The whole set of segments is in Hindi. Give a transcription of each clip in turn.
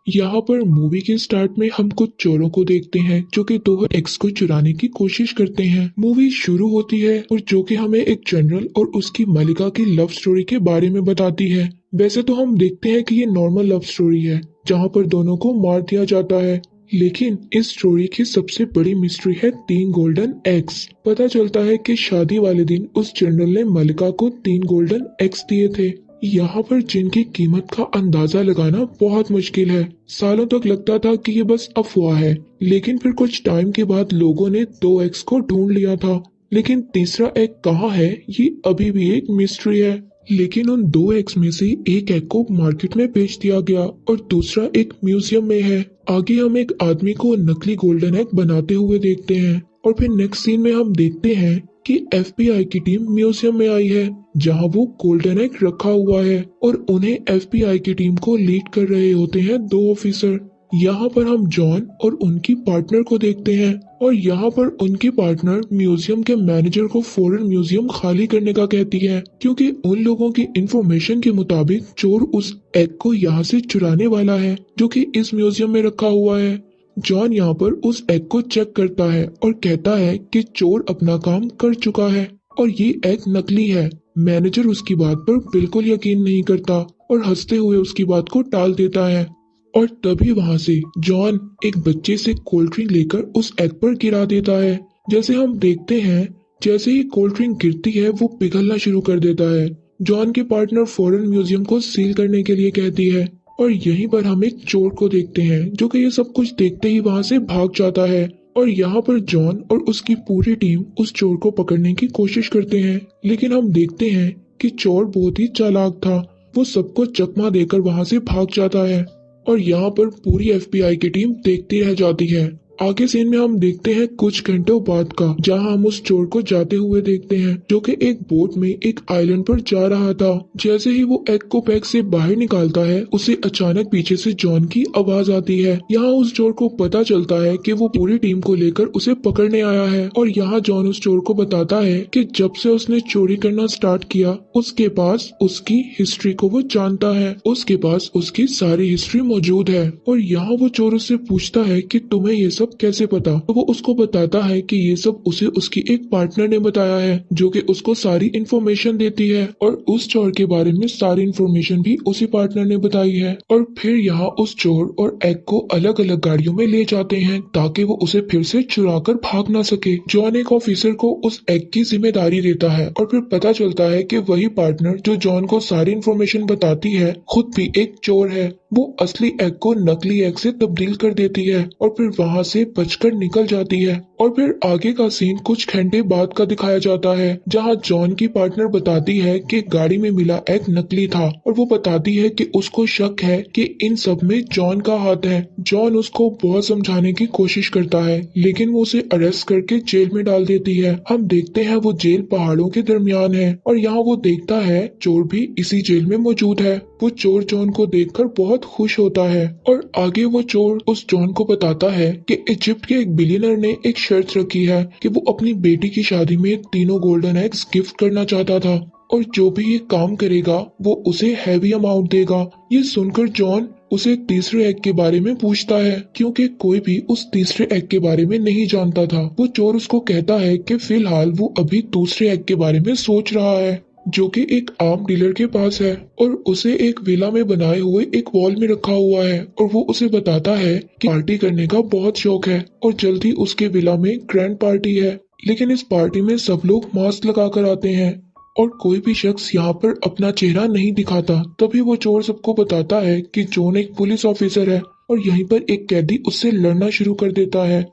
यहाँ पर मूवी के स्टार्ट में हम कुछ चोरों को देखते हैं जो कि दो एक्स को चुराने की कोशिश करते हैं। मूवी शुरू होती है और जो कि हमें एक जनरल और उसकी मलिका की लव स्टोरी के बारे में बताती है। वैसे तो हम देखते हैं कि ये नॉर्मल लव स्टोरी है जहाँ पर दोनों को मार दिया जाता है, लेकिन इस स्टोरी की सबसे बड़ी मिस्ट्री है 3 गोल्डन एग्स। पता चलता है कि शादी वाले दिन उस जनरल ने मलिका को 3 गोल्डन एग्स दिए थे, यहाँ पर जिनकी कीमत का अंदाजा लगाना बहुत मुश्किल है। सालों तक लगता था कि ये बस अफवाह है, लेकिन फिर कुछ टाइम के बाद लोगों ने 2 एक्स को ढूंढ लिया था, लेकिन तीसरा एग कहाँ है ये अभी भी एक मिस्ट्री है। लेकिन उन 2 एक्स में से एक एग को मार्केट में बेच दिया गया और दूसरा एक म्यूजियम में है। आगे हम एक आदमी को नकली गोल्डन एग बनाते हुए देखते हैं और फिर नेक्स्ट सीन में हम देखते हैं कि एफबीआई की टीम म्यूजियम में आई है जहां वो गोल्डन एग रखा हुआ है और उन्हें एफबीआई की टीम को लीड कर रहे होते हैं 2 ऑफिसर। यहाँ पर हम जॉन और उनकी पार्टनर को देखते हैं और यहाँ पर उनकी पार्टनर म्यूजियम के मैनेजर को फॉरेन म्यूजियम खाली करने का कहती है, क्योंकि उन लोगों की इंफॉर्मेशन के मुताबिक चोर उस एग को यहाँ से चुराने वाला है जो कि इस म्यूजियम में रखा हुआ है। जॉन यहाँ पर उस एग को चेक करता है और कहता है कि चोर अपना काम कर चुका है और ये एग नकली है। मैनेजर उसकी बात पर बिल्कुल यकीन नहीं करता और हंसते हुए उसकी बात को टाल देता है और तभी वहां से जॉन एक बच्चे से कोल्ड ड्रिंक लेकर उस एग पर गिरा देता है। जैसे हम देखते हैं जैसे ही कोल्ड ड्रिंक गिरती है वो पिघलना शुरू कर देता है। जॉन के पार्टनर फॉरेन म्यूजियम को सील करने के लिए कहती है और यहीं पर हम एक चोर को देखते हैं जो कि ये सब कुछ देखते ही वहां से भाग जाता है और यहाँ पर जॉन और उसकी पूरी टीम उस चोर को पकड़ने की कोशिश करते हैं, लेकिन हम देखते हैं कि चोर बहुत ही चालाक था। वो सबको चकमा देकर वहां से भाग जाता है और यहाँ पर पूरी एफबीआई की टीम देखती रह जाती है। आगे सीन में हम देखते हैं कुछ घंटों बाद का, जहां हम उस चोर को जाते हुए देखते हैं जो कि एक बोट में एक आइलैंड पर जा रहा था। जैसे ही वो एग को पैक से बाहर निकालता है उसे अचानक पीछे से जॉन की आवाज आती है। यहाँ उस चोर को पता चलता है कि वो पूरी टीम को लेकर उसे पकड़ने आया है और यहाँ जॉन उस चोर को बताता है कि जब से उसने चोरी करना स्टार्ट किया उसके पास उसकी हिस्ट्री को वो जानता है, उसके पास उसकी सारी हिस्ट्री मौजूद है। और यहाँ वो चोर उससे पूछता है कि तुम्हें ये सब कैसे पता, तो वो उसको बताता है कि ये सब उसे उसकी एक पार्टनर ने बताया है जो कि उसको सारी इन्फॉर्मेशन देती है और उस चोर के बारे में सारी इन्फॉर्मेशन भी उसी पार्टनर ने बताई है। और फिर यहाँ उस चोर और एग को अलग अलग गाड़ियों में ले जाते हैं ताकि वो उसे फिर से चुरा कर भाग ना सके। जॉन एक ऑफिसर को उस एग की जिम्मेदारी देता है और फिर पता चलता है कि वही पार्टनर जो जॉन को सारी इन्फॉर्मेशन बताती है खुद भी एक चोर है। वो असली एग को नकली एग से तब्दील कर देती है और फिर वहां से बचकर निकल जाती है। और फिर आगे का सीन कुछ घंटे बाद का दिखाया जाता है जहां जॉन की पार्टनर बताती है कि गाड़ी में मिला एग नकली था और वो बताती है कि उसको शक है कि इन सब में जॉन का हाथ है। जॉन उसको बहुत समझाने की कोशिश करता है लेकिन वो उसे अरेस्ट करके जेल में डाल देती है। हम देखते हैं वो जेल पहाड़ों के दरमियान है और यहाँ वो देखता है चोर भी इसी जेल में मौजूद है। वो चोर जॉन को देखकर बहुत खुश होता है और आगे वो चोर उस जॉन को बताता है कि इजिप्ट के एक बिलियनर ने एक शर्त रखी है कि वो अपनी बेटी की शादी में 3 गोल्डन एग्स गिफ्ट करना चाहता था और जो भी ये काम करेगा वो उसे हैवी अमाउंट देगा। ये सुनकर जॉन उसे तीसरे एग के बारे में पूछता है क्योंकि कोई भी उस तीसरे एग के बारे में नहीं जानता था। वो चोर उसको कहता है कि फिलहाल वो अभी दूसरे एग के बारे में सोच रहा है जो कि एक आर्म डीलर के पास है और उसे एक विला में बनाए हुए एक वॉल में रखा हुआ है और वो उसे बताता है कि पार्टी करने का बहुत शौक है और जल्द ही उसके विला में ग्रैंड पार्टी है। लेकिन इस पार्टी में सब लोग मास्क लगा कर आते हैं और कोई भी शख्स यहाँ पर अपना चेहरा नहीं दिखाता। तभी वो चोर सबको बताता है कि जॉन एक पुलिस ऑफिसर है और यहीं पर एक कैदी उससे लड़ना शुरू कर देता है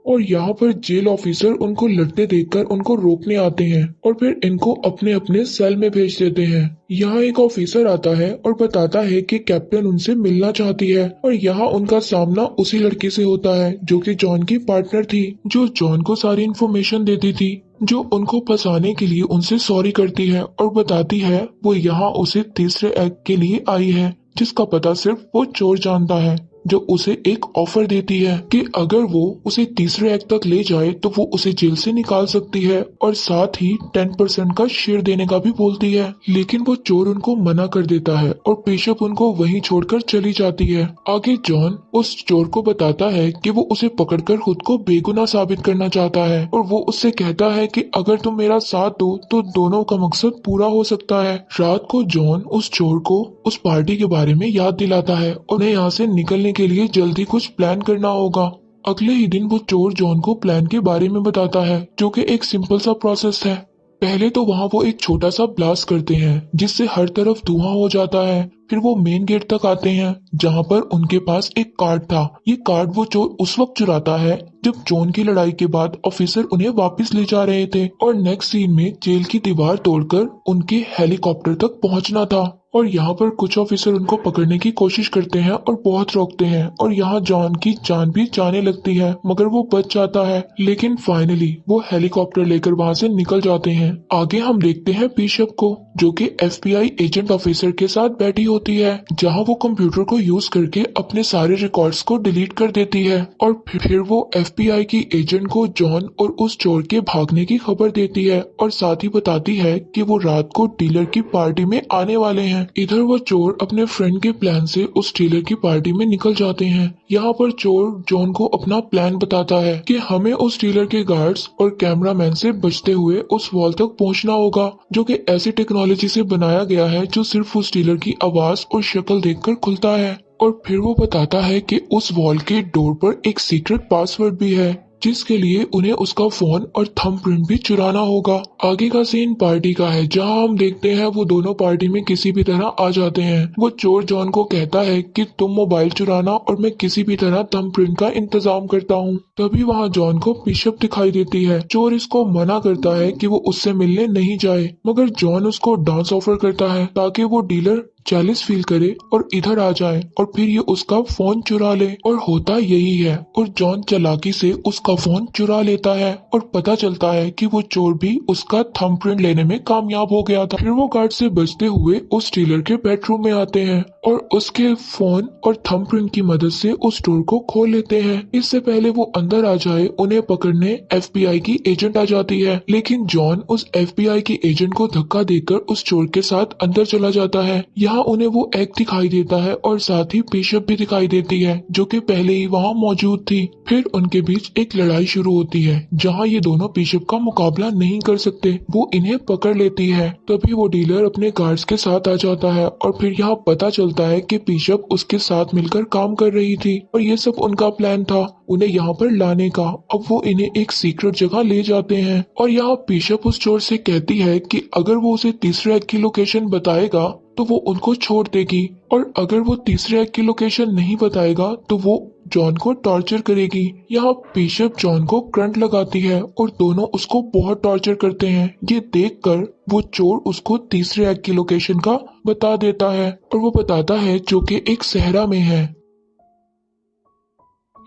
और यहाँ पर जेल ऑफिसर उनको लड़ते देखकर उनको रोकने आते हैं और फिर इनको अपने अपने सेल में भेज देते हैं। यहाँ एक ऑफिसर आता है और बताता है कि कैप्टन उनसे मिलना चाहती है और यहाँ उनका सामना उसी लड़की से होता है जो कि जॉन की पार्टनर थी, जो जॉन को सारी इन्फॉर्मेशन देती थी, जो उनको फंसाने के लिए उनसे सॉरी करती है और बताती है वो यहाँ उसे तीसरे एग के लिए आई है जिसका पता सिर्फ वो चोर जानता है। जो उसे एक ऑफर देती है कि अगर वो उसे तीसरे एक्ट तक ले जाए तो वो उसे जेल से निकाल सकती है और साथ ही 10% का शेयर देने का भी बोलती है। लेकिन वो चोर उनको मना कर देता है और बिशप उनको वहीं छोड़कर चली जाती है। आगे जॉन उस चोर को बताता है कि वो उसे पकड़कर खुद को बेगुनाह साबित करना चाहता है और वो उससे कहता है कि अगर तुम मेरा साथ दो तो दोनों का मकसद पूरा हो सकता है। रात को जॉन उस चोर को उस पार्टी के बारे में याद दिलाता है और उन्हें यहाँ से निकलने के लिए जल्दी कुछ प्लान करना होगा। अगले ही दिन वो चोर जॉन को प्लान के बारे में बताता है, जो कि एक सिंपल सा प्रोसेस है। पहले तो वहाँ वो एक छोटा सा ब्लास्ट करते हैं जिससे हर तरफ धुआं हो जाता है। फिर वो मेन गेट तक आते हैं जहाँ पर उनके पास एक कार्ड था। ये कार्ड वो चोर उस वक्त चुराता है जब जॉन की लड़ाई के बाद ऑफिसर उन्हें वापस ले जा रहे थे और नेक्स्ट सीन में जेल की दीवार तोड़कर उनके हेलीकॉप्टर तक पहुंचना था। और यहाँ पर कुछ ऑफिसर उनको पकड़ने की कोशिश करते हैं और बहुत रोकते हैं और यहाँ जॉन की जान भी जाने लगती है, मगर वो बच जाता है। लेकिन फाइनली वो हेलीकॉप्टर लेकर वहाँ से निकल जाते हैं। आगे हम देखते हैं बिशप को, जो कि FBI एजेंट ऑफिसर के साथ बैठी होती है, जहाँ वो कंप्यूटर को यूज करके अपने सारे रिकॉर्ड्स को डिलीट कर देती है और फिर वो FBI की एजेंट को जॉन और उस चोर के भागने की खबर देती है और साथ ही बताती है कि वो रात को डीलर की पार्टी में आने वाले हैं। इधर वो चोर अपने फ्रेंड के प्लान से उस डीलर की पार्टी में निकल जाते हैं। यहाँ पर चोर जॉन को अपना प्लान बताता है कि हमें उस डीलर के गार्ड्स और कैमरामैन से बचते हुए उस वॉल तक पहुंचना होगा, जो कि ऐसी टेक्नोलॉजी से बनाया गया है जो सिर्फ उस डीलर की आवाज और शक्ल देखकर खुलता है। और फिर वो बताता है कि उस वॉल के डोर पर एक सीक्रेट पासवर्ड भी है, जिसके लिए उन्हें उसका फोन और थंबप्रिंट भी चुराना होगा। आगे का सीन पार्टी का है, जहां हम देखते हैं वो दोनों पार्टी में किसी भी तरह आ जाते हैं। वो चोर जॉन को कहता है कि तुम मोबाइल चुराना और मैं किसी भी तरह थंबप्रिंट का इंतजाम करता हूँ। तभी वहाँ जॉन को बिशप दिखाई देती है। चोर इसको मना करता है कि वो उससे मिलने नहीं जाए, मगर जॉन उसको डांस ऑफर करता है ताकि वो डीलर जेलस फील करे और इधर आ जाए और फिर ये उसका फोन चुरा ले। और होता यही है और जॉन चालाकी से उसका फोन चुरा लेता है और पता चलता है कि वो चोर भी उसका थंबप्रिंट लेने में कामयाब हो गया था। फिर वो गार्ड से बचते हुए उस डीलर के बेडरूम में आते हैं और उसके फोन और थंबप्रिंट की मदद से उस डोर को खोल लेते हैं। इससे पहले वो अंदर आ जाए उन्हें पकड़ने FBI की एजेंट आ जाती है, लेकिन जॉन उस FBI की एजेंट को धक्का देकर उस चोर के साथ अंदर चला जाता है। यहाँ उन्हें वो एक्ट दिखाई देता है और साथ ही बिशप भी दिखाई देती है, जो कि पहले ही वहाँ मौजूद थी। फिर उनके बीच एक लड़ाई शुरू होती है जहाँ ये दोनों बिशप का मुकाबला नहीं कर सकते। वो इन्हें पकड़ लेती है। तभी वो डीलर अपने गार्ड्स के साथ आ जाता है और फिर यहाँ पता चलता है कि बिशप उसके साथ मिलकर काम कर रही थी और ये सब उनका प्लान था उन्हें यहाँ पर लाने का। अब वो इन्हें एक सीक्रेट जगह ले जाते हैं और यहाँ बिशप उस चोर से कहती है कि अगर वो उसे तीसरे एक्ट की लोकेशन बताएगा तो वो उनको छोड़ देगी और अगर वो तीसरे एक्ट की लोकेशन नहीं बताएगा तो वो जॉन को टॉर्चर करेगी। यहाँ बिशप जॉन को करंट लगाती है और दोनों उसको बहुत टॉर्चर करते हैं। ये देखकर वो चोर उसको तीसरे एक्ट की लोकेशन का बता देता है और वो बताता है जो कि एक सहरा में है।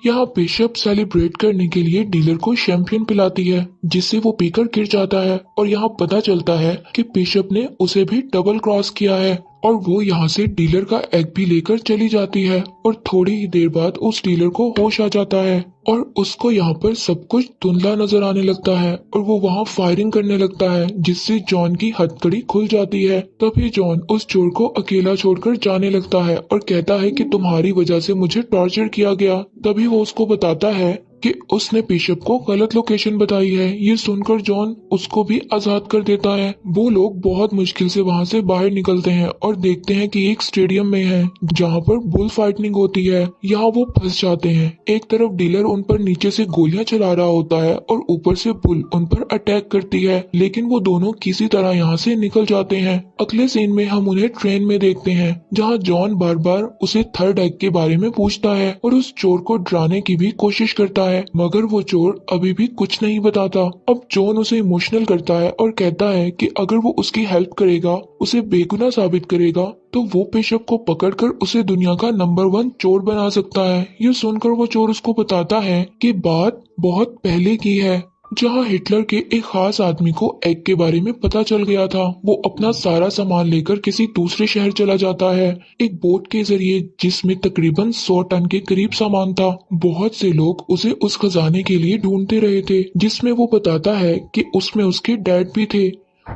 यहाँ बिशप सेलिब्रेट करने के लिए डीलर को शैंपियन पिलाती है, जिससे वो पीकर गिर जाता है और यहाँ पता चलता है कि बिशप ने उसे भी डबल क्रॉस किया है और वो यहाँ से डीलर का एग भी लेकर चली जाती है और थोड़ी ही देर बाद उस डीलर को होश आ जाता है और उसको यहाँ पर सब कुछ धुंधला नजर आने लगता है और वो वहाँ फायरिंग करने लगता है, जिससे जॉन की हथकड़ी खुल जाती है। तभी जॉन उस चोर को अकेला छोड़कर जाने लगता है और कहता है कि तुम्हारी वजह से मुझे टॉर्चर किया गया। तभी वो उसको बताता है कि उसने बिशप को गलत लोकेशन बताई है। ये सुनकर जॉन उसको भी आजाद कर देता है। वो लोग बहुत मुश्किल से वहाँ से बाहर निकलते हैं और देखते हैं कि एक स्टेडियम में है जहाँ पर बुल फाइटिंग होती है। यहाँ वो फंस जाते हैं। एक तरफ डीलर उन पर नीचे से गोलियां चला रहा होता है और ऊपर से बुल उन पर अटैक करती है, लेकिन वो दोनों किसी तरह यहाँ से निकल जाते हैं। अगले सीन में हम उन्हें ट्रेन में देखते हैं जहाँ जॉन बार बार उसे थर्ड एक्ट के बारे में पूछता है और उस चोर को डराने की भी कोशिश करता है, मगर वो चोर अभी भी कुछ नहीं बताता। अब जॉन उसे इमोशनल करता है और कहता है कि अगर वो उसकी हेल्प करेगा, उसे बेगुनाह साबित करेगा, तो वो बिशप को पकड़कर उसे दुनिया का नंबर 1 चोर बना सकता है। ये सुनकर वो चोर उसको बताता है कि बात बहुत पहले की है जहां हिटलर के एक खास आदमी को एग के बारे में पता चल गया था। वो अपना सारा सामान लेकर किसी दूसरे शहर चला जाता है, एक बोट के जरिए जिसमें तकरीबन 100 टन के करीब सामान था। बहुत से लोग उसे उस खजाने के लिए ढूंढते रहे थे, जिसमें वो बताता है कि उसमें उसके डैड भी थे।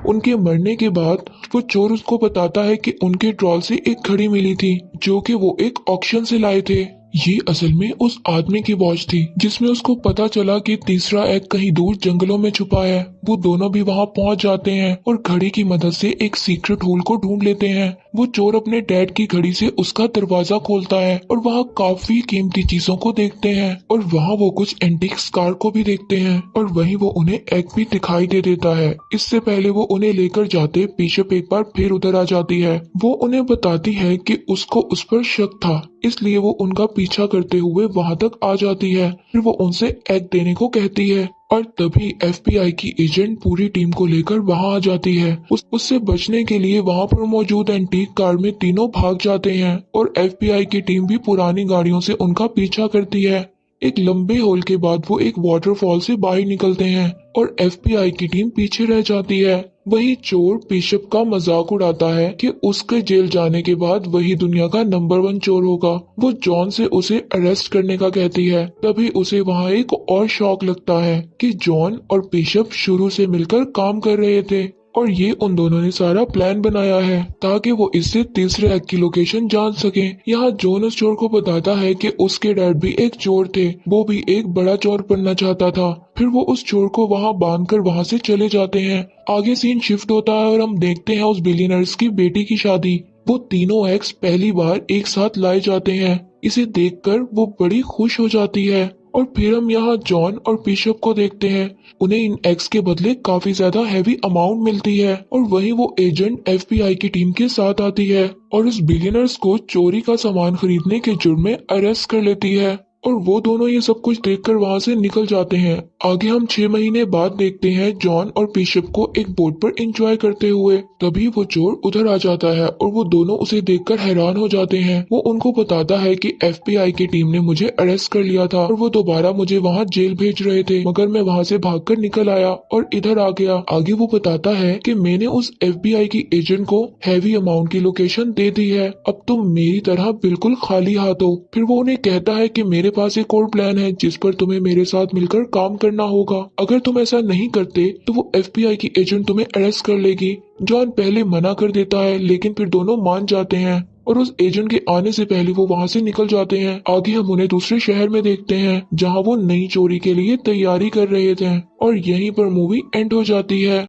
उनके मरने के बाद वो चोर उसको बताता है कि उनके ट्रॉल से एक घड़ी मिली थी, जो कि वो एक ऑक्शन से लाए थे। ये असल में उस आदमी की वॉच थी, जिसमें उसको पता चला कि तीसरा एग कहीं दूर जंगलों में छुपा है। वो दोनों भी वहां पहुंच जाते हैं और घड़ी की मदद से एक सीक्रेट होल को ढूंढ लेते हैं। वो चोर अपने डैड की घड़ी से उसका दरवाजा खोलता है और वहाँ काफी कीमती चीजों को देखते हैं, और वहाँ वो कुछ एंटीक कार को भी देखते हैं, और वहीं वो उन्हें एग भी दिखाई दे देता है। इससे पहले वो उन्हें लेकर जाते बिशप एक बार फिर उधर आ जाती है। वो उन्हें बताती है कि उसको उस पर शक था, इसलिए वो उनका पीछा करते हुए वहां तक आ जाती है। फिर वो उनसे एग देने को कहती है, और तभी एफबीआई की एजेंट पूरी टीम को लेकर वहां आ जाती है। उससे बचने के लिए वहां पर मौजूद एंटीक कार में तीनों भाग जाते हैं, और एफबीआई की टीम भी पुरानी गाड़ियों से उनका पीछा करती है। एक लंबे होल के बाद वो एक वाटरफॉल से बाहर निकलते हैं, और एफबीआई की टीम पीछे रह जाती है। वही चोर बिशप का मजाक उड़ाता है कि उसके जेल जाने के बाद वही दुनिया का नंबर 1 चोर होगा। वो जॉन से उसे अरेस्ट करने का कहती है। तभी उसे वहाँ एक और शौक लगता है कि जॉन और बिशप शुरू से मिलकर काम कर रहे थे, और ये उन दोनों ने सारा प्लान बनाया है ताकि वो इससे तीसरे एग की लोकेशन जान सके। यहाँ जॉन उस चोर को बताता है कि उसके डैड भी एक चोर थे, वो भी एक बड़ा चोर बनना चाहता था। फिर वो उस चोर को वहाँ बांधकर वहाँ से चले जाते हैं। आगे सीन शिफ्ट होता है और हम देखते हैं उस बिलियनर्स की बेटी की शादी। वो तीनों एक्स पहली बार एक साथ लाए जाते हैं। इसे देखकर वो बड़ी खुश हो जाती है। और फिर हम यहाँ जॉन और बिशप को देखते हैं। उन्हें इन एक्स के बदले काफी ज्यादा हैवी अमाउंट मिलती है, और वहीं वो एजेंट एफबीआई की टीम के साथ आती है और उस बिलियनर्स को चोरी का सामान खरीदने के जुर्म में अरेस्ट कर लेती है। और वो दोनों ये सब कुछ देखकर वहां से निकल जाते हैं। आगे हम 6 महीने बाद देखते हैं जॉन और बिशप को एक बोट पर एंजॉय करते हुए। तभी वो चोर उधर आ जाता है और वो दोनों उसे देखकर हैरान हो जाते हैं। वो उनको बताता है कि एफबीआई की टीम ने मुझे अरेस्ट कर लिया था और वो दोबारा मुझे वहाँ जेल भेज रहे थे, मगर मैं वहाँ से भागकर निकल आया और इधर आ गया। आगे वो बताता है कि मैंने उस एफबीआई की एजेंट को हैवी अमाउंट की लोकेशन दे दी है, अब तुम मेरी तरह बिल्कुल खाली हाथ हो। फिर वो उन्हें कहता है कि मेरे पास एक और प्लान है जिस पर तुम्हें मेरे साथ मिलकर काम करना होगा। अगर तुम ऐसा नहीं करते तो वो एफबीआई की एजेंट तुम्हें अरेस्ट कर लेगी। जॉन पहले मना कर देता है, लेकिन फिर दोनों मान जाते हैं और उस एजेंट के आने से पहले वो वहाँ से निकल जाते हैं। आगे हम उन्हें दूसरे शहर में देखते हैं जहाँ वो नई चोरी के लिए तैयारी कर रहे थे, और यहीं पर मूवी एंड हो जाती है।